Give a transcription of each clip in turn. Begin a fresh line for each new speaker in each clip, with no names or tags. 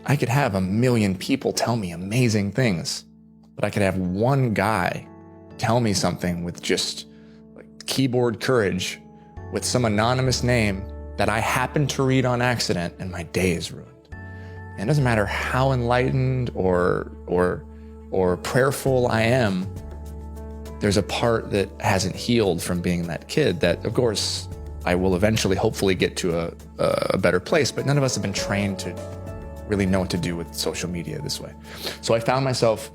I could have 1 million people tell me amazing things, but I could have one guy tell me something with just like keyboard courage with some anonymous name that I happened to read on accident, and my day is ruined. And it doesn't matter how enlightened or prayerful I am, there's a part that hasn't healed from being that kid that, of course, I will eventually hopefully get to a better place, but none of us have been trained to really know what to do with social media this way. So I found myself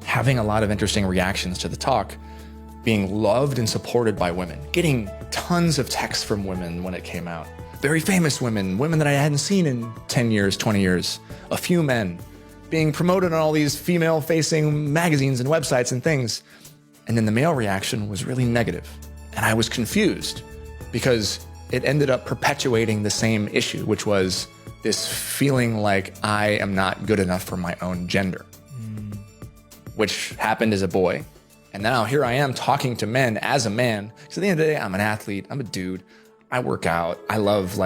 having a lot of interesting reactions to the talk, being loved and supported by women, getting tons of texts from women when it came out. Very famous women, women that I hadn't seen in 10 years, 20 years, a few men, being promoted on all these female-facing magazines and websites and things. And then the male reaction was really negative. And I was confused because it ended up perpetuating the same issue, which was this feeling like I am not good enough for my own gender, which happened as a boy. And now here I am talking to men as a man. So at the end of the day, I'm an athlete, I'm a dude, I work out, I love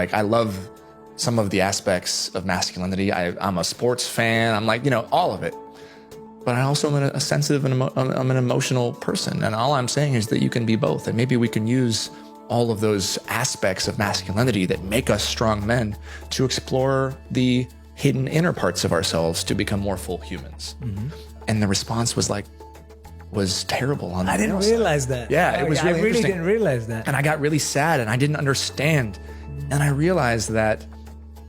some of the aspects of masculinity. I'm a sports fan, I'm like, all of it. But I also am a sensitive and I'm an emotional person. And all I'm saying is that you can be both. And maybe we can use all of those aspects of masculinity that make us strong men to explore the hidden inner parts of ourselves to become more full humans. Mm-hmm. And the response was terrible on the
I didn't realize that.
Yeah, it was really interesting.
I really didn't realize that.
And I got really sad and I didn't understand. And I realized that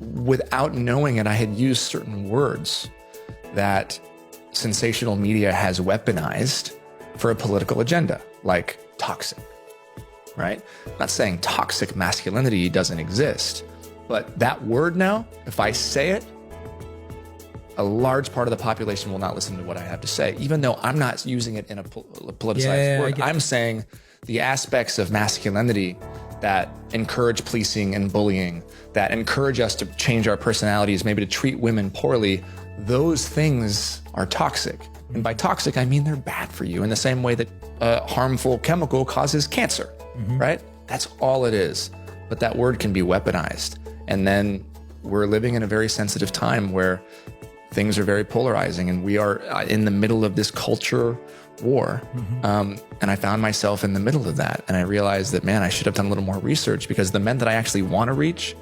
without knowing it, I had used certain words that sensational media has weaponized for a political agenda, like toxic, right? I'm not saying toxic masculinity doesn't exist, but that word now, if I say it, a large part of the population will not listen to what I have to say, even though I'm not using it in a politicized word. I'm saying the aspects of masculinity that encourage policing and bullying, that encourage us to change our personalities, maybe to treat women poorly, those things are toxic. And by toxic, I mean they're bad for you in the same way that a harmful chemical causes cancer, right? That's all it is. But that word can be weaponized. And then we're living in a very sensitive time where things are very polarizing and we are in the middle of this culture war. And I found myself in the middle of that. And I realized that, man, I should have done a little more research because the men that I actually want to reach,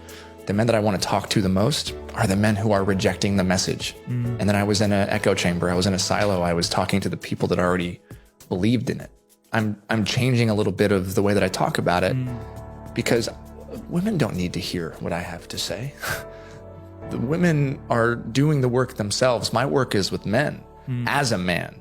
the men that I want to talk to the most are the men who are rejecting the message. And then I was in an echo chamber. I was in a silo. I was talking to the people that already believed in it. I'm changing a little bit of the way that I talk about it because women don't need to hear what I have to say. The women are doing the work themselves. My work is with men as a man.